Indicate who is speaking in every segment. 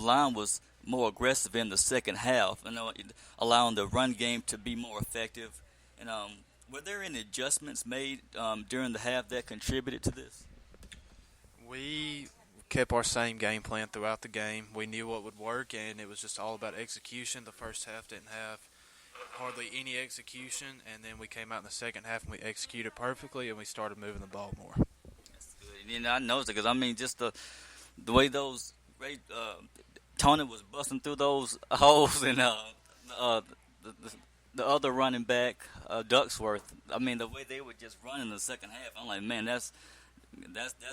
Speaker 1: line was more aggressive in the second half, allowing the run game to be more effective. And were there any adjustments made during the half that contributed to this?
Speaker 2: We kept our same game plan throughout the game. We knew what would work, and it was just all about execution. The first half didn't have hardly any execution, and then we came out in the second half and we executed perfectly, and we started moving the ball more.
Speaker 1: That's good. And I noticed it because, just the way Tony was busting through those holes, and the other running back, Ducksworth, the way they were just running in the second half, I'm like, man, that's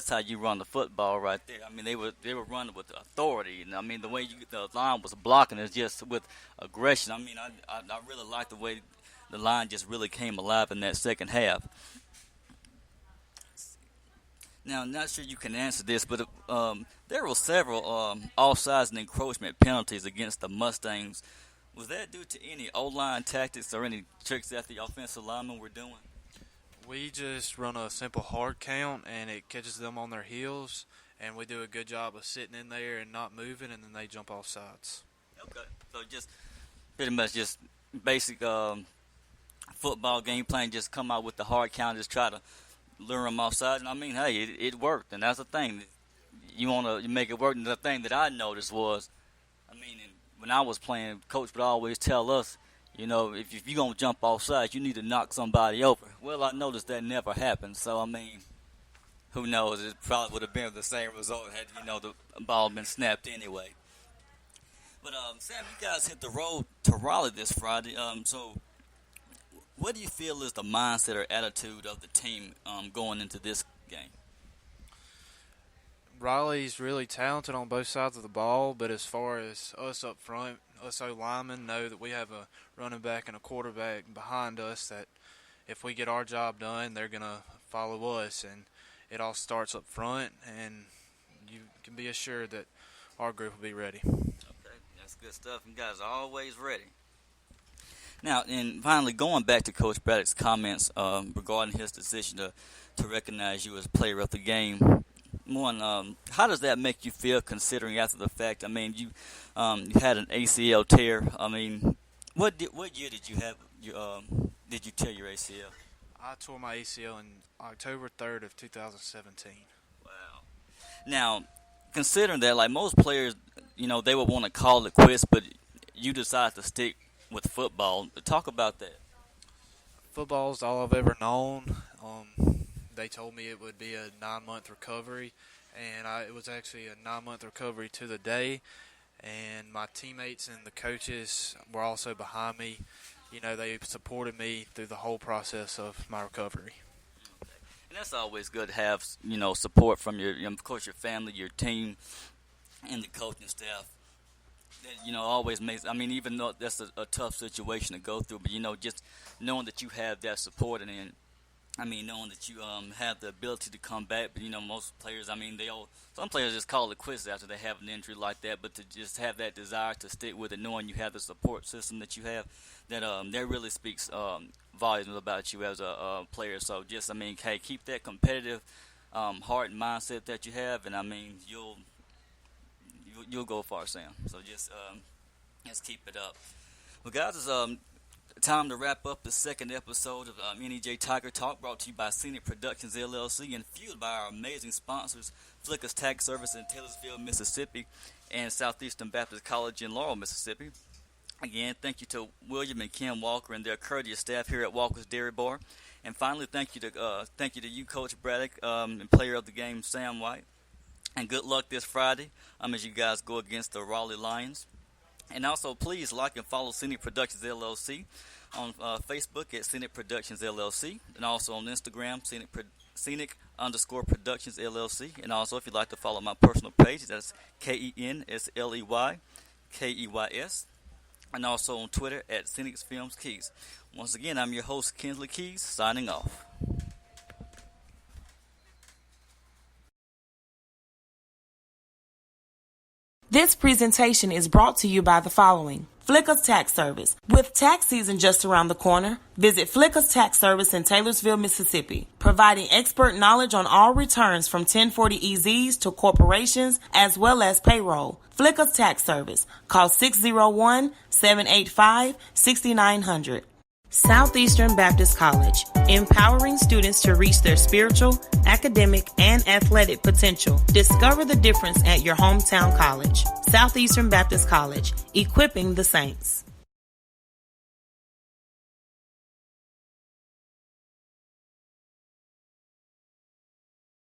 Speaker 1: how you run the football right there. They were running with authority, and the way the line was blocking is just with aggression. I really liked the way the line just really came alive in that second half. Now, I'm not sure you can answer this, but there were several offsides and encroachment penalties against the Mustangs. Was that due to any O-line tactics or any tricks that the offensive linemen were doing?
Speaker 2: We just run a simple hard count, and it catches them on their heels, and we do a good job of sitting in there and not moving, and then they jump off sides.
Speaker 1: Okay, so just pretty much just basic football game plan, just come out with the hard count, just try to lure them offside. And hey, it worked, and that's the thing. You want to make it work, and the thing that I noticed was, when I was playing, Coach would always tell us, if you're going to jump off sides, you need to knock somebody over. Well, I noticed that never happened. So, who knows? It probably would have been the same result had, the ball been snapped anyway. But, Sam, you guys hit the road to Raleigh this Friday. So, what do you feel is the mindset or attitude of the team going into this game?
Speaker 2: Riley's really talented on both sides of the ball, but as far as us up front, us O-linemen know that we have a running back and a quarterback behind us that if we get our job done, they're going to follow us, and it all starts up front, and you can be assured that our group will be ready.
Speaker 1: Okay, that's good stuff, and guys are always ready. Now, and finally, going back to Coach Braddock's comments regarding his decision to recognize you as player of the game, one, how does that make you feel considering after the fact? You had an ACL tear. What year did you have? Did you tear your ACL?
Speaker 2: I tore my ACL in October 3rd of 2017.
Speaker 1: Wow. Now, considering that, like most players, they would want to call it quits, but you decided to stick with football. Talk about that.
Speaker 2: Football's all I've ever known. They told me it would be a 9-month recovery, and it was actually a 9-month recovery to the day. And my teammates and the coaches were also behind me. They supported me through the whole process of my recovery.
Speaker 1: And that's always good to have, support from of course, your family, your team, and the coaching staff. That, always makes, even though that's a tough situation to go through, but, just knowing that you have that support and knowing that you have the ability to come back, but most players, some players just call it quits after they have an injury like that. But to just have that desire to stick with it, knowing you have the support system that you have, that really speaks volumes about you as a player. So just hey, keep that competitive heart and mindset that you have, and you'll go far, Sam. So just keep it up. Well, guys, it's time to wrap up the second episode of NEJ Tiger Talk, brought to you by Scenic Productions, LLC, and fueled by our amazing sponsors, Flicker's Tax Service in Taylorsville, Mississippi, and Southeastern Baptist College in Laurel, Mississippi. Again, thank you to William and Kim Walker and their courteous staff here at Walker's Dairy Bar. And finally, thank you to you, Coach Braddock, and player of the game, Sam White. And good luck this Friday as you guys go against the Raleigh Lions. And also, please like and follow Scenic Productions LLC on Facebook at Scenic Productions LLC, and also on Instagram, Scenic_Productions LLC. And also, if you'd like to follow my personal page, that's KensleyKeys, and also on Twitter at Scenic Films Keys. Once again, I'm your host, Kinsley Keys, signing off.
Speaker 3: This presentation is brought to you by the following: Flicker's Tax Service. With tax season just around the corner, visit Flicker's Tax Service in Taylorsville, Mississippi, providing expert knowledge on all returns from 1040EZs to corporations as well as payroll. Flicker's Tax Service. Call 601-785-6900. Southeastern Baptist College, empowering students to reach their spiritual, academic, and athletic potential. Discover the difference at your hometown college. Southeastern Baptist College, equipping the saints.